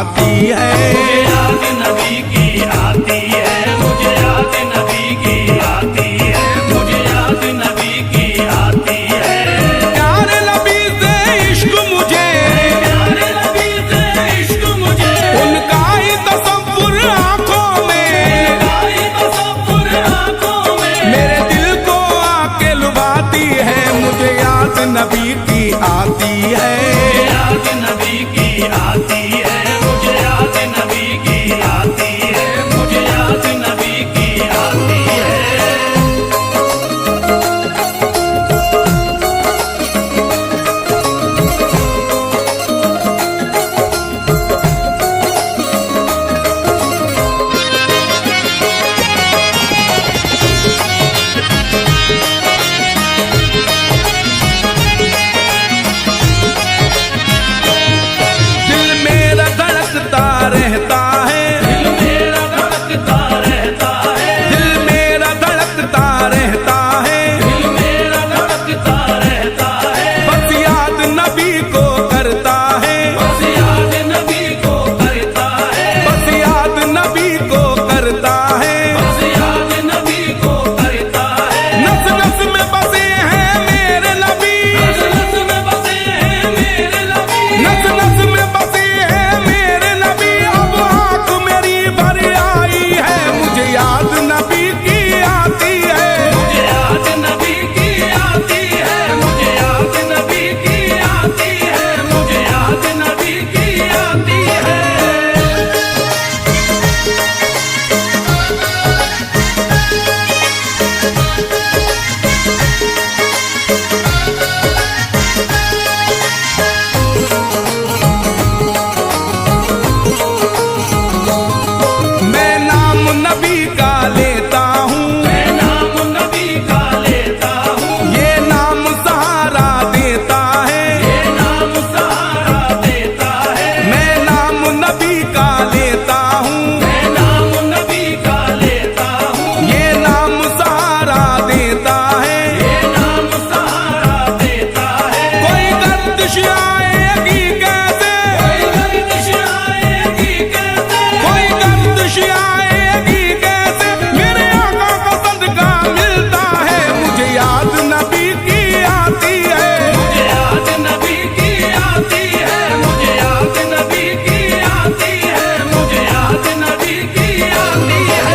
आती है। मुझे याद नबी की आती है, मुझे याद नबी की आती है, मुझे याद नबी की आती है। प्यारे नबी से इश्क मुझे, प्यारे नबी से इश्क मुझे, उनका ही तसव्वुर आंखों में, उनका ही तसव्वुर आंखों में मेरे दिल को आके लुभाती है। मुझे याद नबी की आती है। याद नबी की आती है, मुझे याद नबी की आती है, मुझे याद नबी की आती है। दिल मेरा धड़कता रहता है, दिल मेरा धड़कता रहता है, दिल मेरा धड़कता रहता है, दिल मेरा धड़कता रहता है। बस याद नबी को करता है, बस याद नबी को करता है, बस याद नबी को करता है। बस याद नबी को करता है। नस नस में बसे हैं मेरे नबी, नस नस में बसे हैं मेरे नबी, नस नस में बसे हैं मेरे नबी। अब आंख मेरी भर आई है, मुझे याद नबी की आती है। मुझे याद नबी की आती है, मुझे याद नबी की आती है, मुझे याद नबी की आती है। मैं नाम नबी का लेता हूँ, मैं नाम नबी का लेता हूँ, ये नाम सहारा देता है। ये नाम सहारा देता है। मैं नाम नबी का लेता हूँ, मैं नाम नबी का लेता हूँ, ये नाम सहारा देता है। ये नाम सहारा देता है। कोई गर्दिश आएगी कैसे, कोई गर्दिश आएगी कैसे, कोई गर्दिश आएगी कैसे, मेरे आका का सदका मिलता है। मुझे याद नबी की आती है। मुझे याद नबी की आती है, मुझे याद नबी की आती है, मुझे याद नबी की आती है।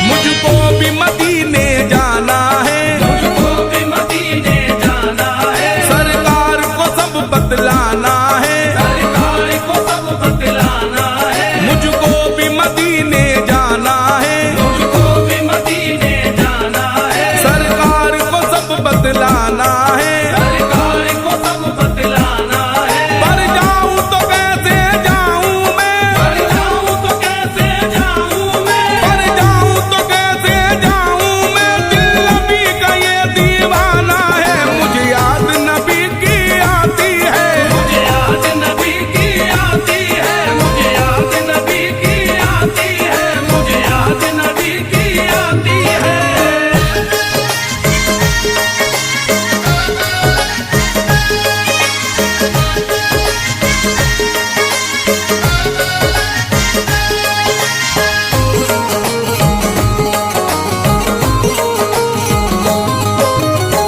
मुझको भी मदीने जाना है, मुझको भी मदीने जाना है, सरकार को सब बतलाना है। सरकार को सब बतलाना है। मुझको भी मदीने जाना है, मुझको भी मदीने जाना है, सरकार को सब बतलाना है। सरकार को सब बतलाना है। पर जाऊं तो कैसे जाऊं मैं, पर जाऊं तो कैसे जाऊं मैं, पर जाऊं तो कैसे जाऊं मैं, दिल नबी का ये दीवाना है। मुझे याद नबी की आती है। मुझे याद नबी की आती है, मुझे याद नबी की आती है, मुझे याद नबी की आती है।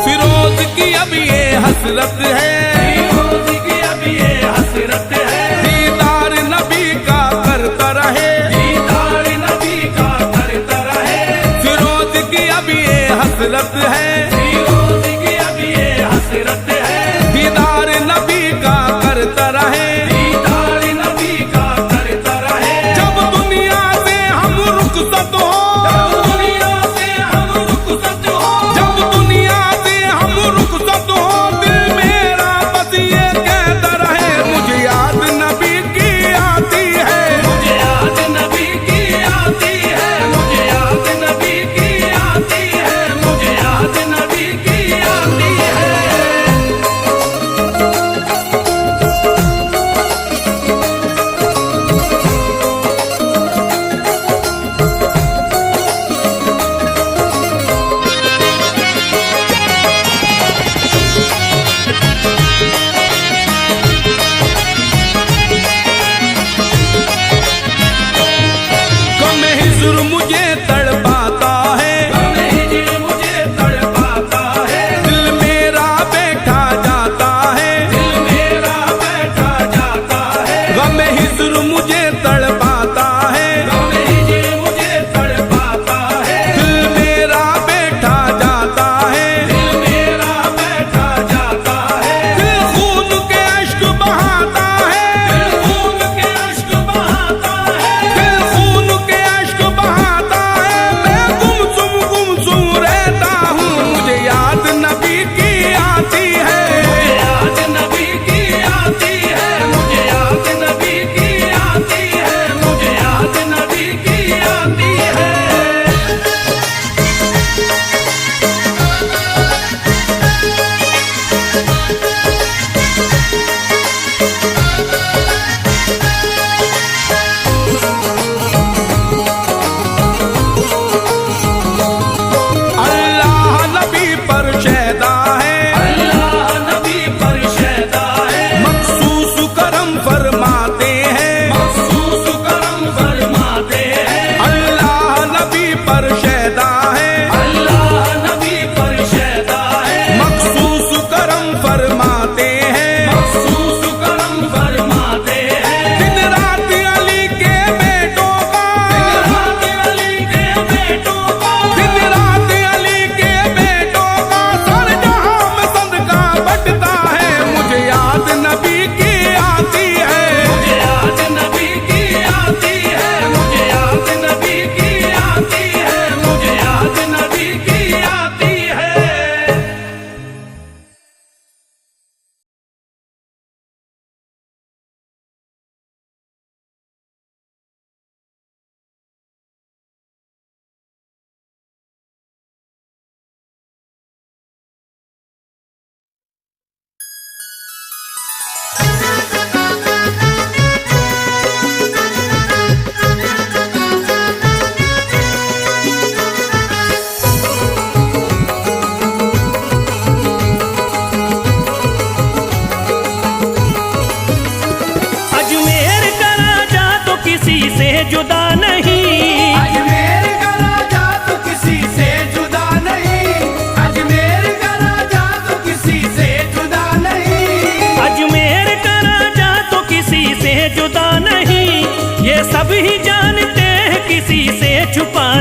फिरोज की अब ये हसरत है, फिरोज की अब ये हसरत है, दीदार नबी का करता रहे। दीदार नबी का करता रहे। फिरोज की अब ये हसरत है, फिरोज की अब ये हसरत है, दीदार नबी का करता रहे। दीदार नबी का करता रहे। जब दुनिया से हम रुखसत हो, जब दुनिया से हम रुखसत हो, जब दुनिया से हम रुखसत हो, दिल मेरा बस ये कहता रहे। मुझे याद नबी की आती है। मुझे याद नबी की आती है, मुझे याद नबी की आती है, मुझे याद नबी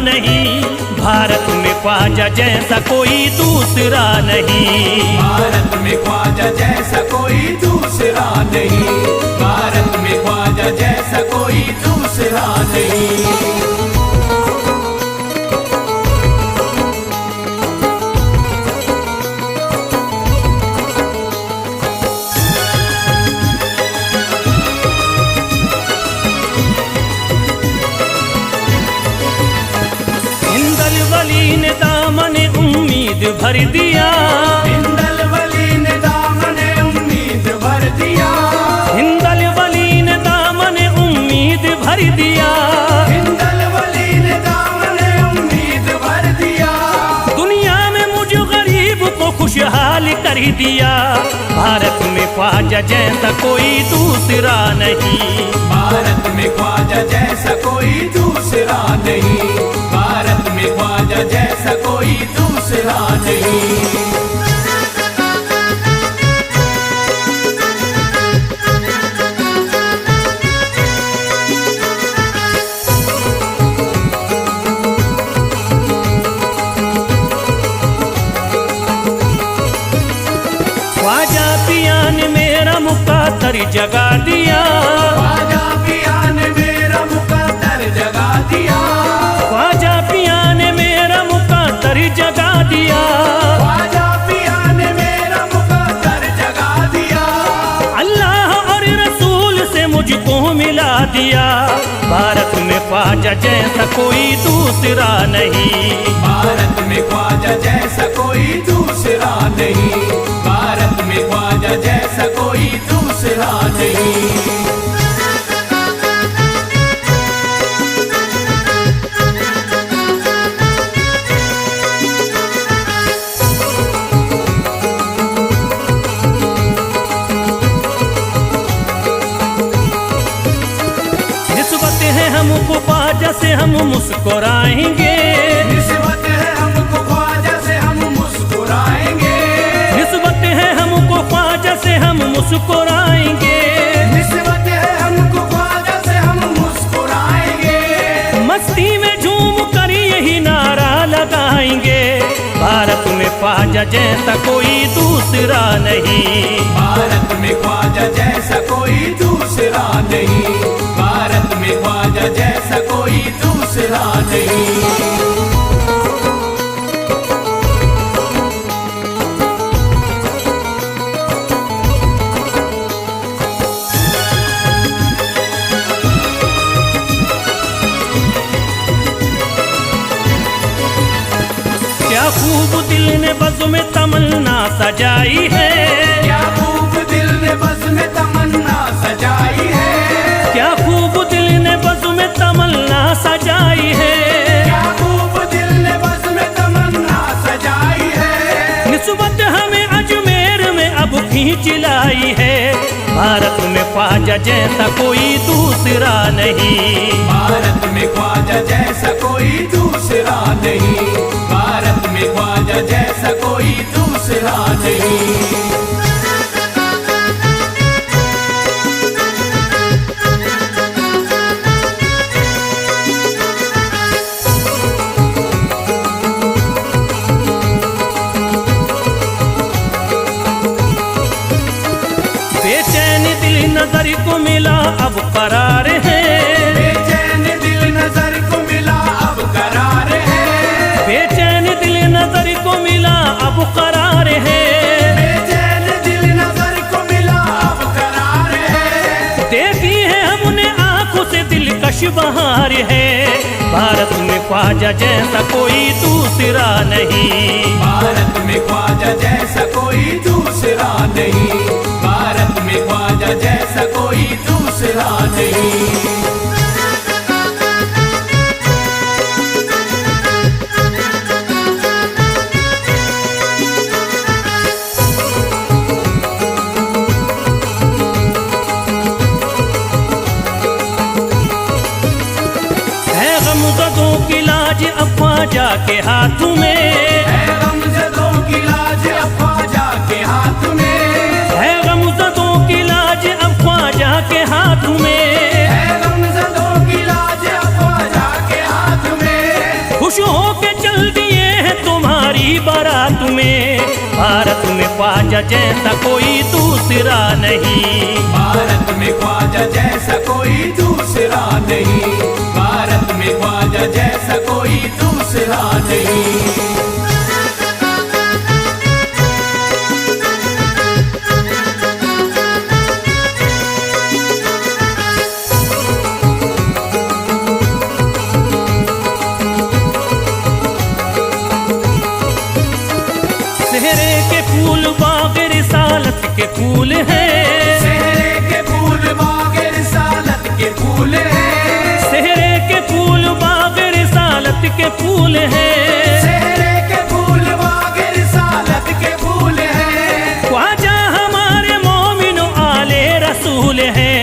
नहीं, भारत में ख्वाजा जैसा कोई दूसरा नहीं। भारत में ख्वाजा जैसा कोई दूसरा नहीं, भारत में ख्वाजा जैसा कोई दूसरा नहीं। वली ने दामन उम्मीद भर दिया, हिंदल वली ने दामन उम्मीद भर दिया, हिंदल वली ने दामन उम्मीद भर दिया, हिंदल वली ने दामन उम्मीद भर दिया। दुनिया में मुझ गरीब को खुशहाल कर दिया, भारत में ख्वाजा जैसा कोई दूसरा नहीं। भारत में ख्वाजा जैसा कोई दूसरा नहीं, भारत में ख्वाजा जैसा कोई दूसरा नहीं। ख्वाजा पिया ने मेरा मुकद्दर जगा दिया, ख्वाजा पिया ने मेरा मुकद्दर जगा दिया, ख्वाजा पिया ने मेरा मुकद्दर जगा दिया, ख्वाजा पिया ने मेरा मुकद्दर जगा दिया। अल्लाह और रसूल से मुझको मिला दिया, भारत में ख्वाजा जैसा कोई दूसरा नहीं। भारत में ख्वाजा जैसा कोई दूसरा नहीं, भारत में ख्वाजा जैसा कोई दूसरा नहीं। निस्बत है हमको ख्वाजा से हम मुस्कुराएंगे, निस्बत है हमको ख्वाजा से हम मुस्कुराएंगे, निस्बत है हमको ख्वाजा से हम मुस्कुराएंगे, निस्बत है हमको ख्वाजा से हम मुस्कुराएंगे। मस्ती में झूम कर यही नारा लगाएंगे, भारत में ख्वाजा जैसा कोई दूसरा नहीं। भारत में ख्वाजा जैसा कोई दूसरा नहीं, भारत में ख्वाजा जैसा कोई दूसरा नहीं। क्या खूब दिल ने बज़्म में तमन्ना सजाई है, क्या खूब दिल ने बज़्म में तमन्ना सजाई है, क्या खूब दिल ने बज़्म में तमन्ना सजाई है, क्या खूब दिल ने बज़्म में तमन्ना सजाई है। निस्बत हमें अजमेर में अब खींच लाई है, भारत में ख्वाजा जैसा कोई दूसरा नहीं। भारत में ख्वाजा जैसा कोई दूसरा नहीं, भारत में ख्वाजा जैसा कोई दूसरा नहीं। बेचैन दिल नजर को मिला अब करार है, बेचैन दिल नजर को मिला अब करार है, बेचैन दिल नजर को मिला अब करार है, बेचैन दिल नजर को मिला अब करार है। देखी है हमने आंखों से दिलकश बहार है, भारत में ख्वाजा जैसा कोई दूसरा नहीं। भारत में ख्वाजा जैसा कोई दूसरा नहीं, भारत में ख्वाजा जैसा कोई दूसरा नहीं। है गमज़दों की लाज अब ख्वाजा के हाथ में, है गमज़दों की लाज अब ख्वाजा के हाथ में, है गमज़दों की लाज अब ख्वाजा के हाथ में, है गमज़दों की लाज अब ख्वाजा के हाथ में। भारत में ख्वाजा जैसा कोई दूसरा नहीं। भारत में ख्वाजा जैसा कोई दूसरा नहीं। भारत में ख्वाजा जैसा कोई दूसरा नहीं। सेहरे के फूल बाग रिसालत के फूल हैं। सेहरे के फूल बाग रिसालत के फूल हैं। सेहरे के फूल बाग रिसालत के फूल हैं। सेहरे के फूल बाग रिसालत के फूल हैं। ख्वाजा हमारे मोमिनो आले रसूल हैं।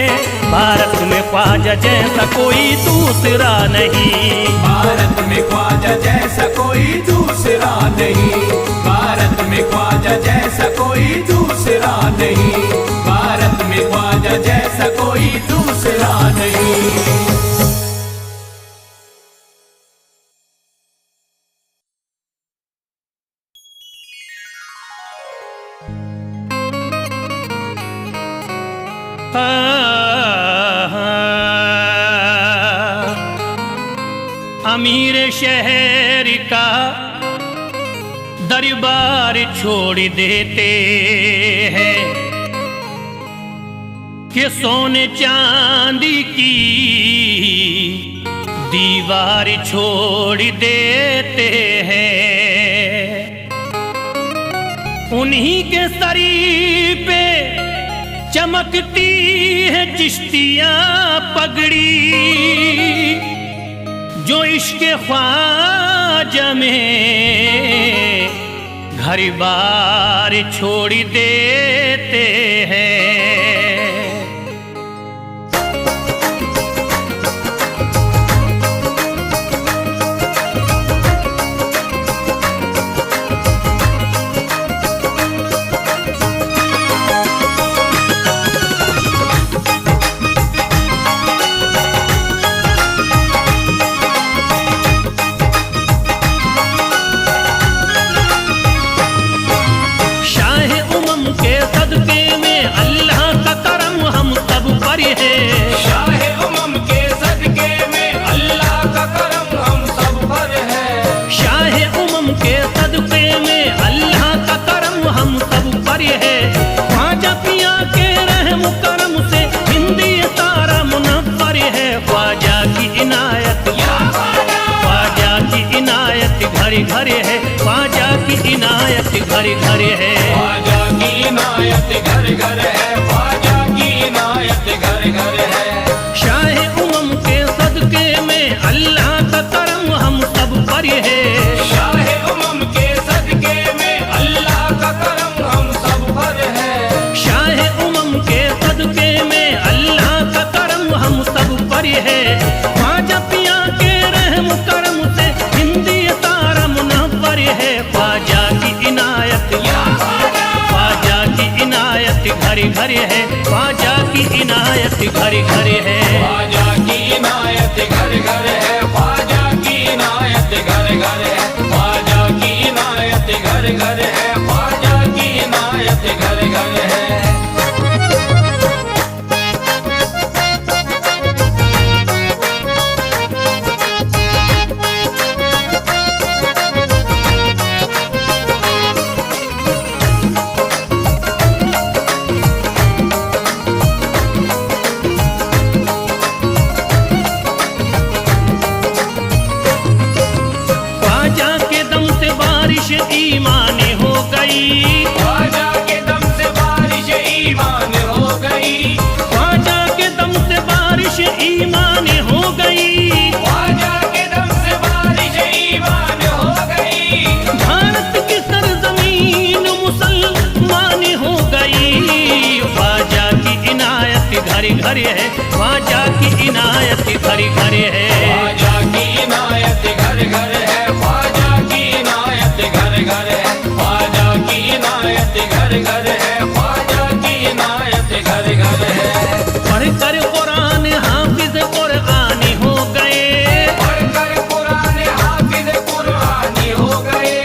भारत में ख्वाजा जैसा कोई दूसरा नहीं। भारत में ख्वाजा जैसा कोई दूसरा नहीं। भारत में ख्वाजा जैसा कोई दूसरा नहीं। भारत में ख्वाजा जैसा कोई दूसरा नहीं। अमीर शहर का दरबार छोड़ देते हैं कि सोने चांदी की दीवार छोड़ देते हैं। उन्हीं के सरी पे चमकती है चिश्तियां पगड़ी, जो इश्क ख्वाजा में घर बार छोड़ देते हैं। घर है ख्वाजा की इनायत घर घर है। ख्वाजा की इनायत घर घर है। ख्वाजा की इनायत घर घर है। शाह उमम के सदके में अल्लाह का करम हम सब पर है। शाह उमम के सदके में अल्लाह का करम हम सब पर है। शाह उमम के सदके में अल्लाह का करम हम सब पर है। ख्वाजा पिया के रहम करम से हिंदी है। ख्वाजा की इनायत ख्वाजा की इनायत घर घर है। ख्वाजा की इनायत घर घर है। ख्वाजा की इनायत घर घर है। ख्वाजा की इनायत घर घर है। ख्वाजा की इनायत घर घर है। ख्वाजा की इनायत घर घर है। ईमान हो गई। ख्वाजा के दम से बारिश ईमान हो गई। ख्वाजा के दम से बारिश ईमान हो गई। ख्वाजा के दम से बारिश ईमान हो गई। भारत की सरजमीन मुसलमान हो गई। ख्वाजा की इनायत घर घर है। ख्वाजा की इनायत घर घर है। ख्वाजा की इनायत घर घर है। ख्वाजा की इनायत घर घर है। ख्वाजा की इनायत घर घर है। ख्वाजा की इनायत घर घर है। पढ़कर कुरान हाफिज कुरानी हो गए। पढ़कर कुरान हाफिज कुरानी हो गए।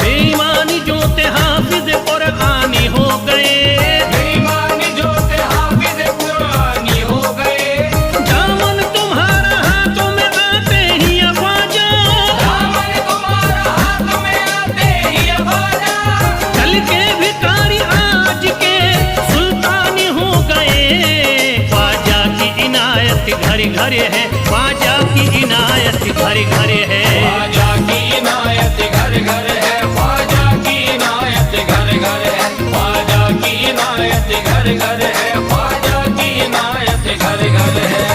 बेईमानी जो थे हाफिज घर है, ख्वाजा की इनायत घर घर है। ख्वाजा की इनायत घर घर है, ख्वाजा की इनायत घर घर है, ख्वाजा की इनायत घर घर है, ख्वाजा की इनायत घर घर है।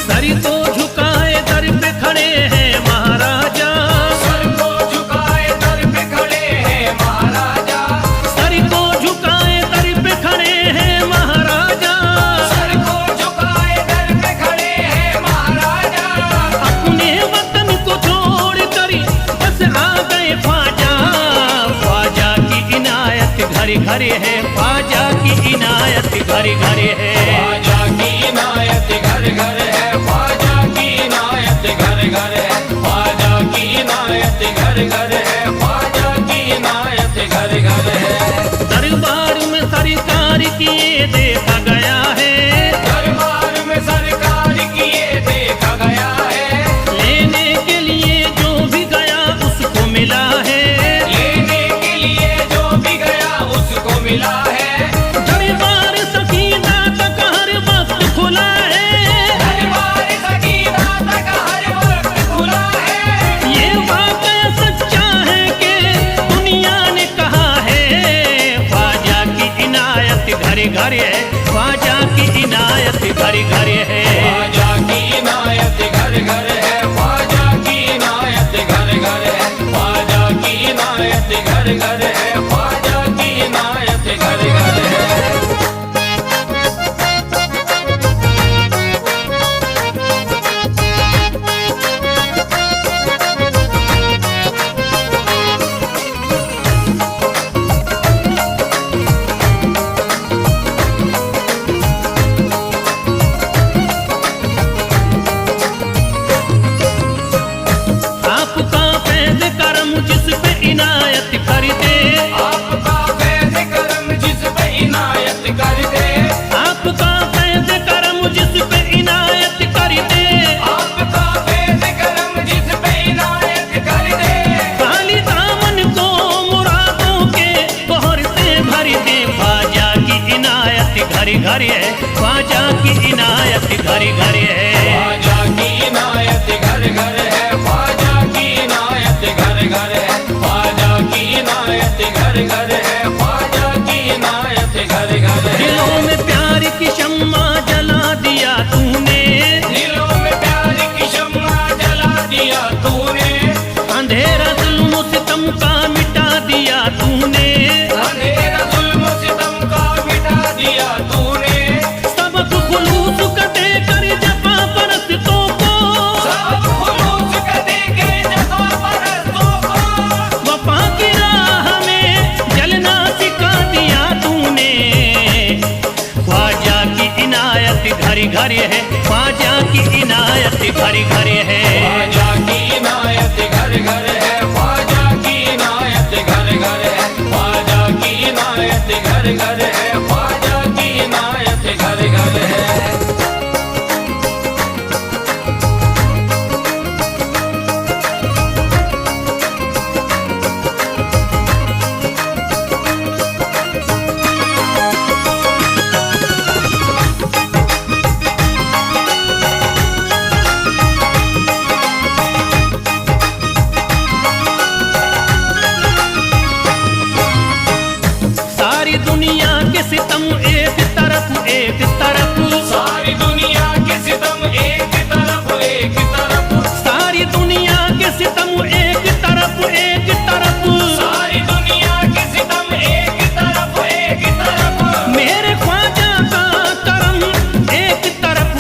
सर को झुकाए दर पे खड़े हैं महाराजा, सर को झुकाए दर पे खड़े हैं महाराजा, सर को झुकाए दर पे खड़े हैं महाराजा, सर को झुकाए दर पे खड़े हैं महाराजा। अपने वतन को छोड़ कर बस आ गए ख्वाजा, ख्वाजा की इनायत घर घर है, ख्वाजा की इनायत घर घर है। ख्वाजा की इनायत घर घर है, ख्वाजा की इनायत घर घर है, ख्वाजा की इनायत घर घर है, ख्वाजा की इनायत घर घर है। दरबार में सरकार किए देखा गया है, दरबार में सरकार किए देखा गया है, लेने के लिए जो भी गया उसको मिला है, लेने के लिए जो भी गया उसको मिला है। दरबार सकीना तक हर वक्त खुला है, दरबार सकीना तक हर वक्त खुला है। ये वाकया सच्चा है कि दुनिया ने कहा है, ख्वाजा की इनायत घर घर है, ख्वाजा की इनायत घर घर है। ख्वाजा की इनायत घर घर है, ख्वाजा की इनायत घर घर है, ख्वाजा की इनायत घर घर है, ख्वाजा की इनायत घर घर है। आपका फैज़ करम जिस पे इनायत कर दे, आपका फैज़ करम जिस पे इनायत कर दे, आपका फैज़ करम जिस पे इनायत कर दे, आपका फैज़ करम जिस पे इनायत कर दे। खाली दामन को मुरादों के बहर से भर दे, ख्वाजा की इनायत घर घर है, ख्वाजा की इनायत घर घर है। ख्वाजा की इनायत घर घर है, ख्वाजा की इनायत घर घर है, ख्वाजा की इनायत घर घर है, ख्वाजा की इनायत घर घर है। दिलों में प्यार की शम्मा जला दिया तूने, दिलों में प्यार की शम्मा जला दिया तूने, अंधेरा जुल्म सितम का मिटा दिया तूने, अंधेरा जुल्म सितम का मिटा दिया तूने, सबक खुलूस का देकर जफा परस्तों को, सब खुलूस का देके जफा परस्तों को, वफा की राह में जलना सिखा दिया तूने। ख्वाजा की इनायत घर घर है, ख्वाजा की इनायत घर घर है। ख्वाजा की इनायत घर घर है, ख्वाजा की इनायत घर घर है, ख्वाजा की इनायत घर घर है, ख्वाजा की इनायत घर घर है। सारी दुनिया के सितम एक तरफ एक तरफ, सारी दुनिया के सितम एक तरफ एक तरफ, सारी दुनिया के सितम एक तरफ एक तरफ, सारी दुनिया के सितम एक तरफ एक तरफ। मेरे ख्वाजा का करम एक तरफ,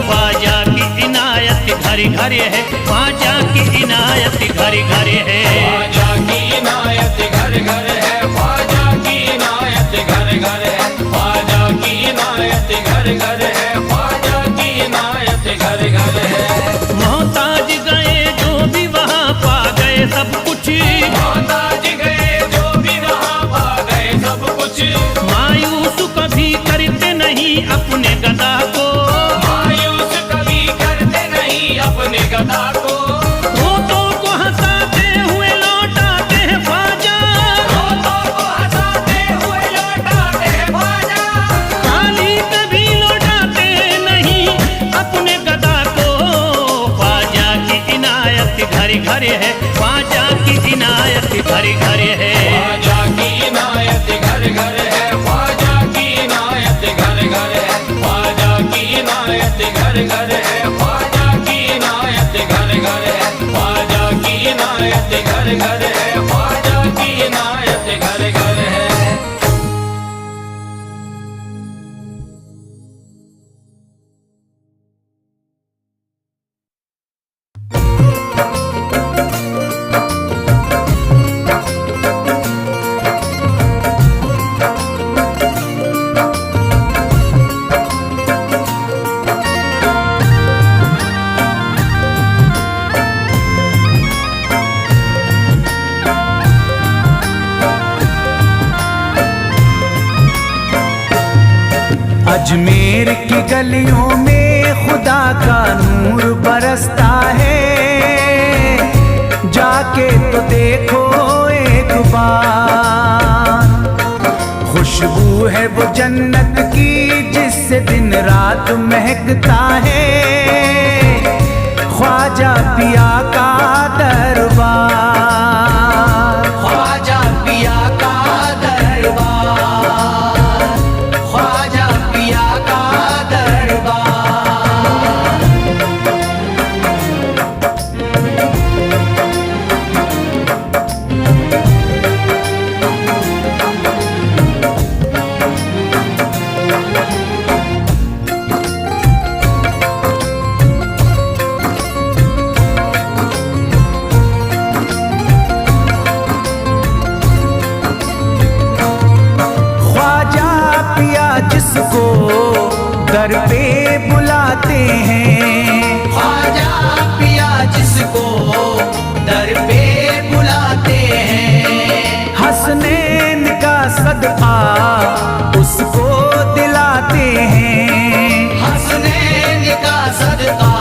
ख्वाजा की इनायत घर घर है, ख्वाजा की इनायत घर घर है। ख्वाजा की इनायत घर घर है, ख्वाजा की इनायत घर घर है, ख्वाजा की इनायत घर घर है, ख्वाजा की इनायत घर घर है। मोहताज गए जो भी वहाँ पा गए सब कुछ घर घर है। ख्वाजा की इनायत घर घर है, ख्वाजा की इनायत घर घर है, ख्वाजा की इनायत घर घर है, ख्वाजा की इनायत घर घर है, ख्वाजा की इनायत घर घर है, ख्वाजा की इनायत घर घर है। अजमेर की गलियों में खुदा का नूर बरसता है, जाके तो देखो एक बार। खुशबू है वो जन्नत की जिससे दिन रात महकता है, ख्वाजा पिया का दरबार, ख्वाजा पिया का दरबार, ख्वाजा पिया का दरबार। जिसको दर पे बुलाते हैं, ख्वाजा पिया जिसको दर पे बुलाते हैं, हसनैन का सदका उसको दिलाते हैं, हसनैन का सदका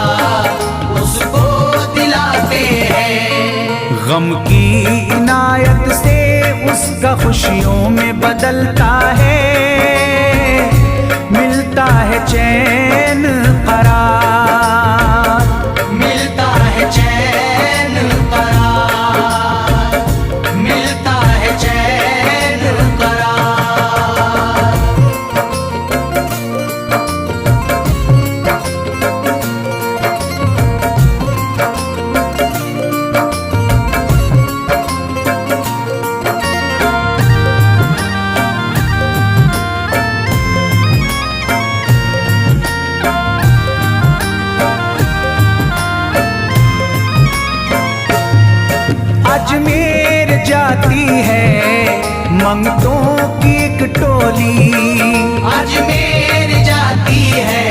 उसको दिलाते हैं। गम की इनायत से उसका खुशियों में बदलता है, मिलता है चैन करार, मिलता है चैन करार, मिलता है चैन करार। अजमेर जाती है मंगतों की एक टोली, अजमेर जाती है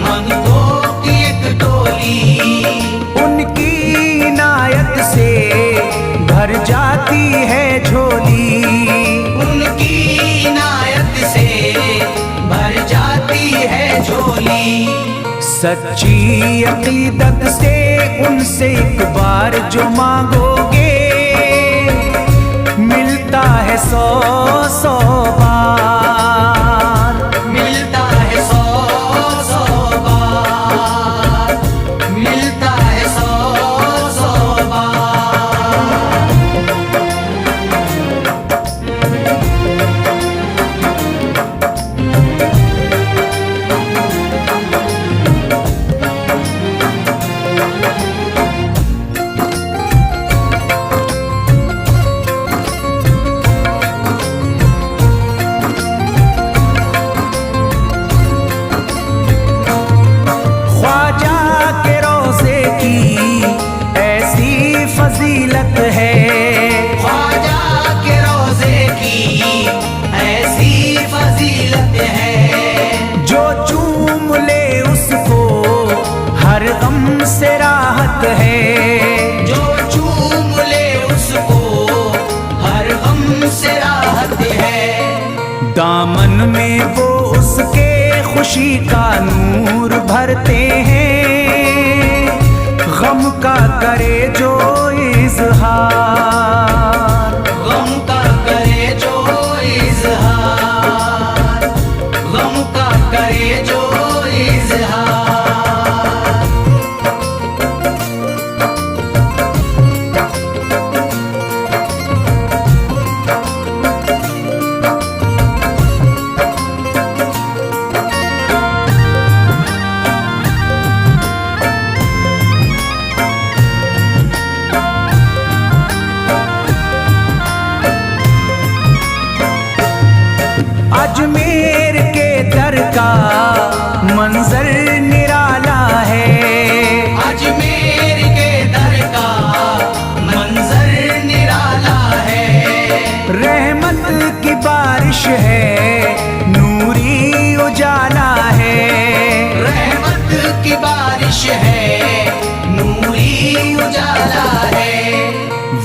मंगतों की एक टोली, उनकी इनायत से भर जाती है झोली, उनकी इनायत से भर जाती है झोली। सच्ची अकीदत से उनसे एक बार जो मांगोगे, मिलता है 100 बार, मिलता है 100 बार, मिलता है 100 बार। फजीलत है, ख्वाजा के रोज़े की ऐसी फजीलत है, जो चूम ले उसको हर गम से राहत है, जो चूम ले उसको हर गम से राहत है। दामन में वो उसके खुशी का नूर भरते हैं, गम का करे जो इज़हार, गम का करे जो इज़हार, गम का करे जो इज़हार। मंजर निराला है। अजमेर के दर का मंजर निराला है। रहमत की बारिश है, नूरी उजाला है। रहमत की बारिश है, नूरी उजाला है।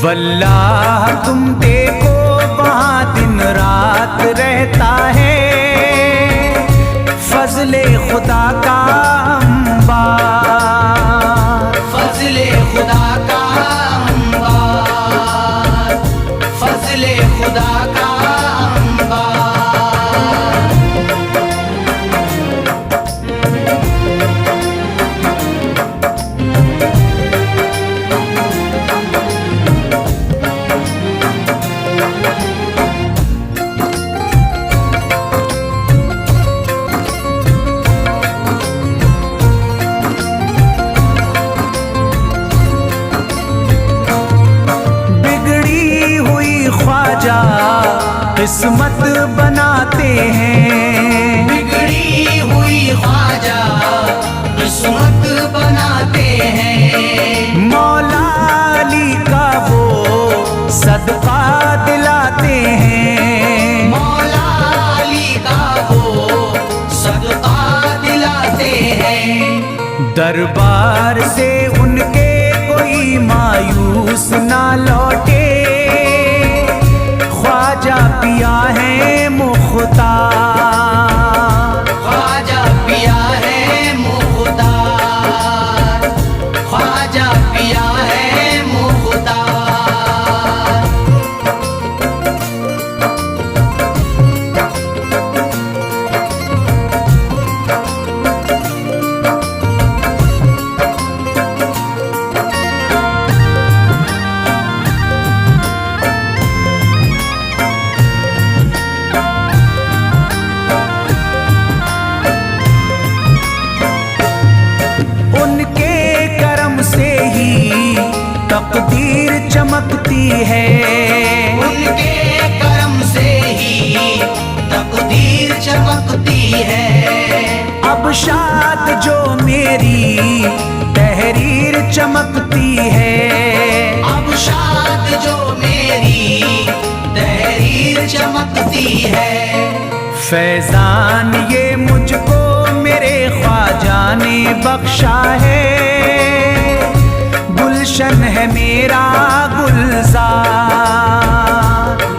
वल्लाह तुम देखो वहाँ दिन रात रहता है, फजले खुदा का अंबार। फजले खुदा का अंबार, फजले खुदा का अंबार। किस्मत बनाते हैं, बिगड़ी हुई ख्वाजा किस्मत बनाते हैं। मौला अली का वो सदका दिलाते हैं। मौला अली का वो सदका दिलाते हैं। दरबार से उनके कोई मायूस ना लौटे, ख्वाजा पिया है मुख्तार। ख्वाजा पिया है मुख्तार, ख्वाजा पिया है मुख्तार। तकदीर चमकती है, उनके करम से ही तकदीर चमकती है। अब शाद जो मेरी तहरीर चमकती है। अब शाद जो मेरी तहरीर चमकती है। फैजान ये मुझको मेरे ख्वाजा ने बख्शा है, गुलशन है मेरा गुलजार।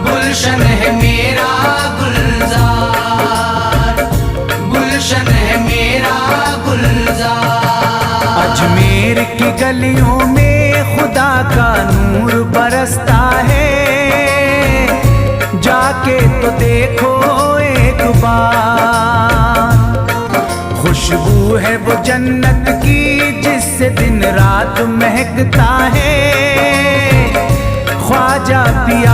गुलशन है मेरा गुलजार, गुलशन है मेरा गुलजार। अजमेर की गलियों में खुदा का नूर बरसता है, जाके तो देखो एक बार। खुशबू है वो जन्नत की जिससे दिन रात महकता है, ख्वाजा पिया